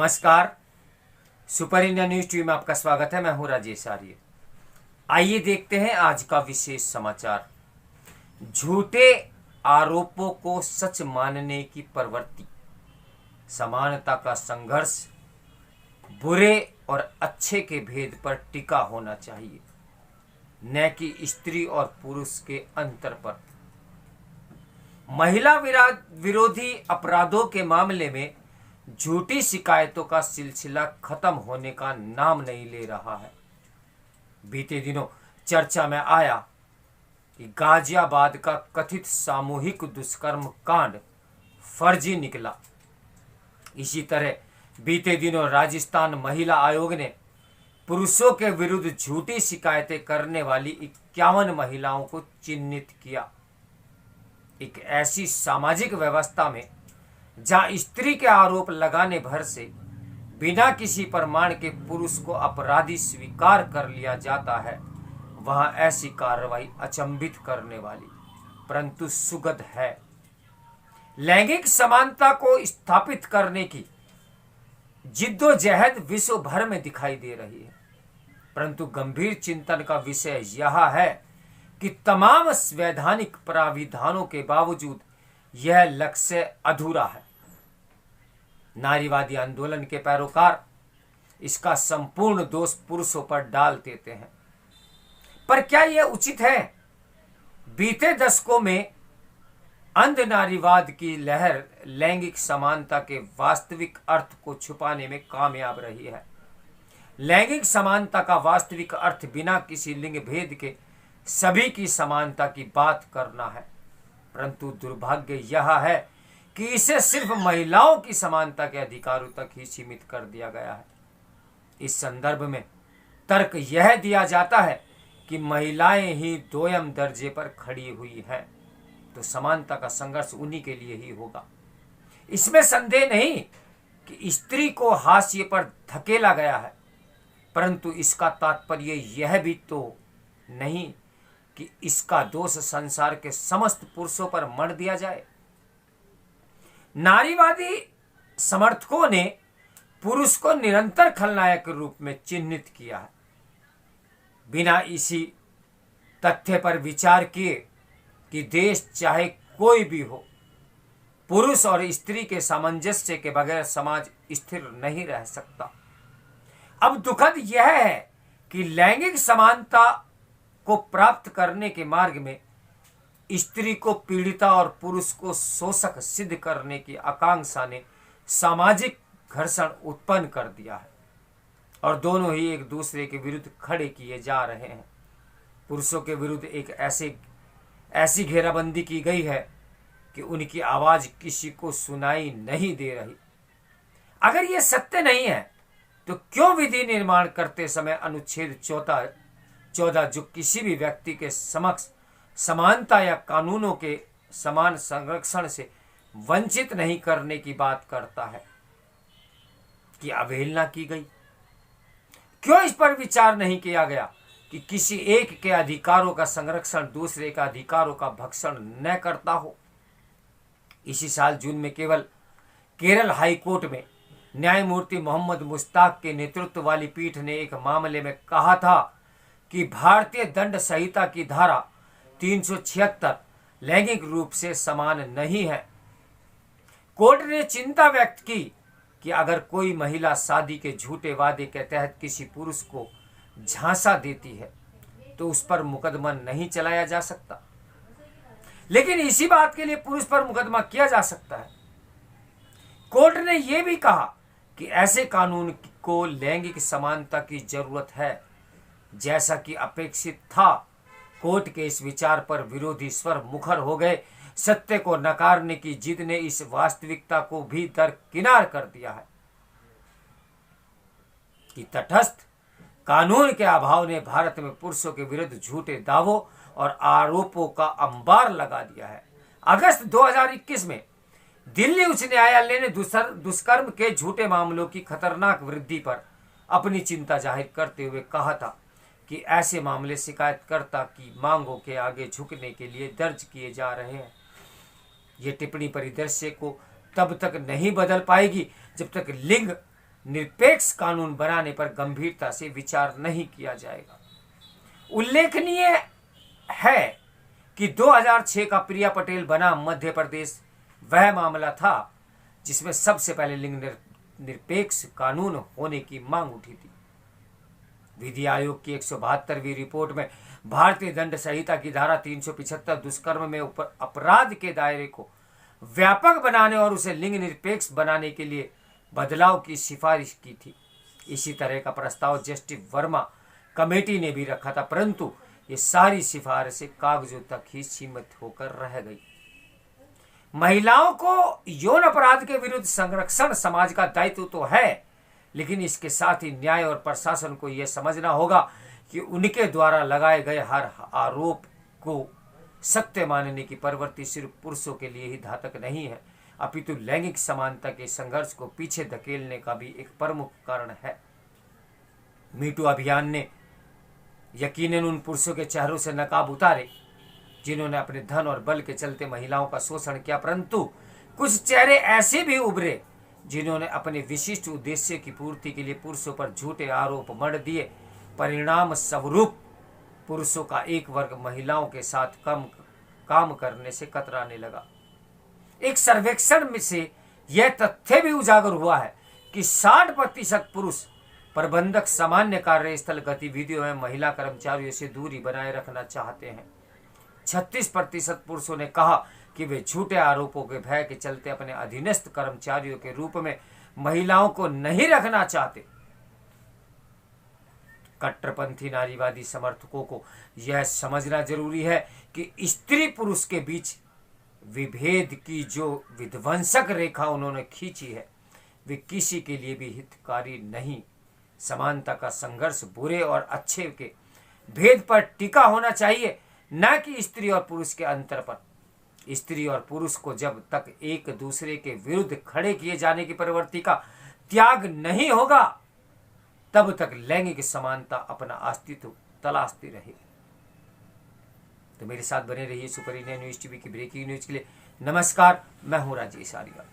नमस्कार। Super India news TV में आपका स्वागत है। मैं हूं राजेश आर्य। आइए देखते हैं आज का विशेष समाचार। झूठे आरोपों को सच मानने की प्रवृत्ति, समानता का संघर्ष बुरे और अच्छे के भेद पर टिका होना चाहिए, न कि स्त्री और पुरुष के अंतर पर। महिला विरोधी अपराधों के मामले में झूठी शिकायतों का सिलसिला खत्म होने का नाम नहीं ले रहा है। बीते दिनों चर्चा में आया कि गाजियाबाद का कथित सामूहिक दुष्कर्म कांड फर्जी निकला। इसी तरह बीते दिनों राजस्थान महिला आयोग ने पुरुषों के विरुद्ध झूठी शिकायतें करने वाली 51 महिलाओं को चिन्हित किया। एक ऐसी सामाजिक व्यवस्था में जहां स्त्री के आरोप लगाने भर से बिना किसी प्रमाण के पुरुष को अपराधी स्वीकार कर लिया जाता है, वहां ऐसी कार्रवाई अचंभित करने वाली परंतु सुखद है। लैंगिक समानता को स्थापित करने की जिद्दोजहद विश्व भर में दिखाई दे रही है, परंतु गंभीर चिंतन का विषय यह है कि तमाम वैधानिक प्राविधानों के बावजूद यह लक्ष्य अधूरा है। नारीवादी आंदोलन के पैरोकार इसका संपूर्ण दोष पुरुषों पर डाल देते हैं, पर क्या यह उचित है? बीते दशकों में अंध नारीवाद की लहर लैंगिक समानता के वास्तविक अर्थ को छुपाने में कामयाब रही है। लैंगिक समानता का वास्तविक अर्थ बिना किसी लिंग भेद के सभी की समानता की बात करना है, परंतु दुर्भाग्य यह है कि इसे सिर्फ महिलाओं की समानता के अधिकारों तक ही सीमित कर दिया गया है। इस संदर्भ में तर्क यह दिया जाता है कि महिलाएं ही दोयम दर्जे पर खड़ी हुई हैं, तो समानता का संघर्ष उन्हीं के लिए ही होगा। इसमें संदेह नहीं कि स्त्री को हाशिए पर धकेला गया है, परंतु इसका तात्पर्य यह भी तो नहीं कि इसका दोष संसार के समस्त पुरुषों पर मढ़ दिया जाए। नारीवादी समर्थकों ने पुरुष को निरंतर खलनायक के रूप में चिन्हित किया है, बिना इसी तथ्य पर विचार किए कि देश चाहे कोई भी हो, पुरुष और स्त्री के सामंजस्य के बगैर समाज स्थिर नहीं रह सकता। अब दुखद यह है कि लैंगिक समानता को प्राप्त करने के मार्ग में स्त्री को पीड़िता और पुरुष को शोषक सिद्ध करने की आकांक्षा ने सामाजिक घर्षण उत्पन्न कर दिया है और दोनों ही एक दूसरे के विरुद्ध खड़े किए जा रहे हैं। पुरुषों के विरुद्ध एक ऐसी घेराबंदी की गई है कि उनकी आवाज किसी को सुनाई नहीं दे रही। अगर यह सत्य नहीं है तो क्यों विधि निर्माण करते समय अनुच्छेद 14 जो किसी भी व्यक्ति के समक्ष समानता या कानूनों के समान संरक्षण से वंचित नहीं करने की बात करता है, कि अवहेलना की गई? क्यों इस पर विचार नहीं किया गया कि किसी एक के अधिकारों का संरक्षण दूसरे का अधिकारों का भक्षण न करता हो? इसी साल जून में केरल हाई कोर्ट में न्यायमूर्ति मोहम्मद मुश्ताक के नेतृत्व वाली पीठ ने एक मामले में कहा था कि भारतीय दंड संहिता की धारा 376 लैंगिक रूप से समान नहीं है। कोर्ट ने चिंता व्यक्त की कि अगर कोई महिला शादी के झूठे वादे के तहत किसी पुरुष को झांसा देती है तो उस पर मुकदमा नहीं चलाया जा सकता, लेकिन इसी बात के लिए पुरुष पर मुकदमा किया जा सकता है। कोर्ट ने यह भी कहा कि ऐसे कानून को लैंगिक समानता की जरूरत है, जैसा कि अपेक्षित था। कोर्ट के इस विचार पर विरोधी स्वर मुखर हो गए। सत्य को नकारने की जिद ने इस वास्तविकता को भी दरकिनार कर दिया है कि तटस्थ कानून के अभाव ने भारत में पुरुषों के विरुद्ध झूठे दावों और आरोपों का अंबार लगा दिया है। अगस्त 2021 में दिल्ली उच्च न्यायालय ने दुष्कर्म के झूठे मामलों की खतरनाक वृद्धि पर अपनी चिंता जाहिर करते हुए कहा था कि ऐसे मामले शिकायतकर्ता की मांगों के आगे झुकने के लिए दर्ज किए जा रहे हैं। ये टिप्पणी परिदृश्य को तब तक नहीं बदल पाएगी जब तक लिंग निरपेक्ष कानून बनाने पर गंभीरता से विचार नहीं किया जाएगा। उल्लेखनीय है कि 2006 का प्रिया पटेल बनाम मध्य प्रदेश वह मामला था जिसमें सबसे पहले लिंग निरपेक्ष कानून होने की मांग उठी थी। विधि आयोग की 172वीं रिपोर्ट में भारतीय दंड संहिता की धारा 375 दुष्कर्म में अपराध के दायरे को व्यापक बनाने और उसे लिंग निरपेक्ष बनाने के लिए बदलाव की सिफारिश की थी। इसी तरह का प्रस्ताव जस्टिस वर्मा कमेटी ने भी रखा था, परंतु ये सारी सिफारिशें कागजों तक ही सीमित होकर रह गई। महिलाओं को यौन अपराध के विरुद्ध संरक्षण समाज का दायित्व तो है, लेकिन इसके साथ ही न्याय और प्रशासन को यह समझना होगा कि उनके द्वारा लगाए गए हर आरोप को सत्य मानने की प्रवृत्ति सिर्फ पुरुषों के लिए ही घातक नहीं है, अपितु लैंगिक समानता के संघर्ष को पीछे धकेलने का भी एक प्रमुख कारण है। मीटू अभियान ने यकीनन उन पुरुषों के चेहरों से नकाब उतारे जिन्होंने अपने धन और बल के चलते महिलाओं का शोषण किया, परंतु कुछ चेहरे ऐसे भी उभरे जिन्होंने अपने विशिष्ट उद्देश्य की पूर्ति के लिए पुरुषों पर झूठे आरोप मढ़ दिए। परिणाम स्वरूप पुरुषों का एक वर्ग महिलाओं के साथ काम करने से कतराने लगा। एक सर्वेक्षण में से यह तथ्य भी उजागर हुआ है कि 60% पुरुष प्रबंधक सामान्य कार्यस्थल गतिविधियों में महिला कर्मचारियों से दूरी बनाए रखना चाहते हैं। 36% पुरुषों ने कहा कि वे झूठे आरोपों के भय के चलते अपने अधीनस्थ कर्मचारियों के रूप में महिलाओं को नहीं रखना चाहते। कट्टरपंथी नारीवादी समर्थकों को यह समझना जरूरी है कि स्त्री पुरुष के बीच विभेद की जो विध्वंसक रेखा उन्होंने खींची है वे किसी के लिए भी हितकारी नहीं। समानता का संघर्ष बुरे और अच्छे के भेद पर टिका होना चाहिए, न कि स्त्री और पुरुष के अंतर पर। स्त्री और पुरुष को जब तक एक दूसरे के विरुद्ध खड़े किए जाने की प्रवृत्ति का त्याग नहीं होगा तब तक लैंगिक समानता अपना अस्तित्व तलाशती रहेगी। तो मेरे साथ बने रहिए सुपर इंडिया न्यूज टीवी की ब्रेकिंग न्यूज के लिए। नमस्कार, मैं हूं राजेश आर्या।